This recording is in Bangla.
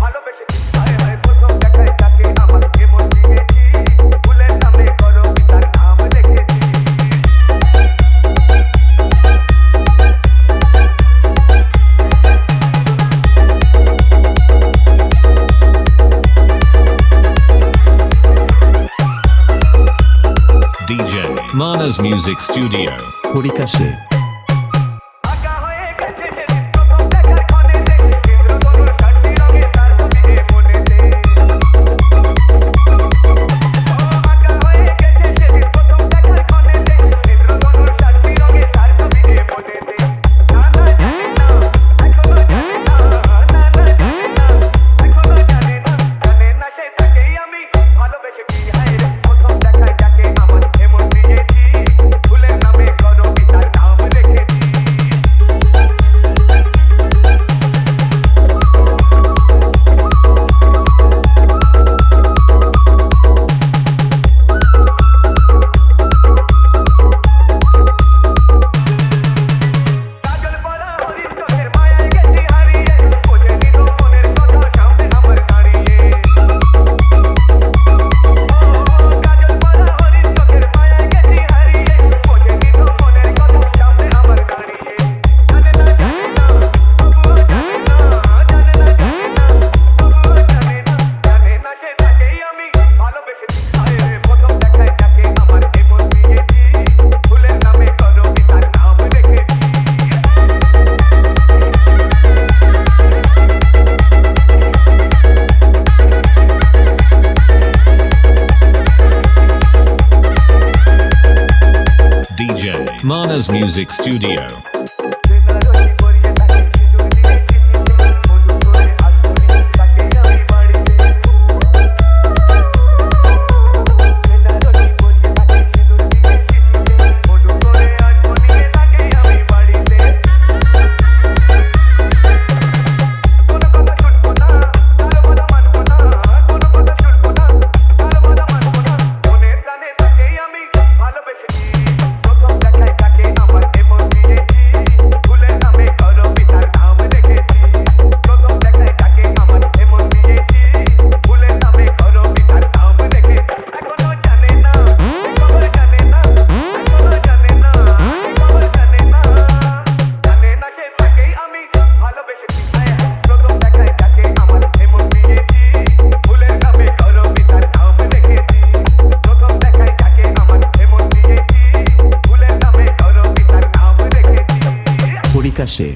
ভালোবেসেছি হায় হায় প্রথম দেখায় তাকে আমার এমন দিয়েছি ফুলের নামে করো তার নাম রেখেছি DJ Mana's Music Studio হরিকাশে আঁকা হয়ে গেছে সেদিন প্রথম দেখার ক্ষণেতে ইন্দ্রধনুর চারটি রঙে তার ছবি মনেতে আঁকা হয়ে গেছে সেদিন প্রথম দেখার ক্ষণেতে ইন্দ্রধনুর চারটি রঙে তার ছবি মনেতে না না জানে না এখনো জানে না না না জানে না এখনো জানে না সে তাকেই আমি ভালোবেসেছি হায় রে প্রথম দেখায় তাকে আমার এমন দিয়েছি ফুলের নামে করো তার নাম রেখেছি কাজল পরা হরির চোখের মায়ায় গেছি হারিয়ে বোঝে নিত মনের কথা সামনে আমার দাঁড়িয়ে কাজল পরা হরির চোখের মায়ায় গেছি হারিয়ে বোঝে নিত মনের কথা সামনে আমার দাঁড়িয়ে জানে না তবুও জানে না জানে না তবুও জানে না সে তাকেই আমি ভালোবেসেছি হায় রে প্রথম দেখায় তাকে আমার এমন দিয়েছি ফুলের নামে করো তার নাম রেখেছি DJ Mana's Music Studio Banarasi পরিয়ে তাকে সিঁদুর দিয়েছি চিঠিতে মধু করে আসবি তাকে আমি বাড়িতে বেনারসি পরিয়ে তাকে সিঁদুর দিয়েছি চিঠিতে মধু করে আসবি তাকে আমি বাড়িতে কোনো কথা শুনবো না কারো কথা মানবো না কোনো কথা শুনবো না কারো কথা মানবো না মনে প্রাণে তাকেই আমি ভালোবেসেছি প্রথম দেখায় তাকে আমার এমন দিয়েছি ফুলের নামে করো তার নাম রেখেছি প্রথম দেখায় তাকে আমার এমন দিয়েছি ফুলের নামে করো তার নাম রেখেছি এখনো জানে না খবর জানে না এখনো জানে না খবর জানে না জানে না সে তাকেই আমি ভালোবেসেছি হায় হায় প্রথম দেখায় তাকে আমার এমন দিয়েছি ফুলের নামে করো তার নাম রেখেছি প্রথম দেখায় তাকে আমার এমন দিয়েছি ফুলের নামে করো তার নাম রেখেছি হরিকাশে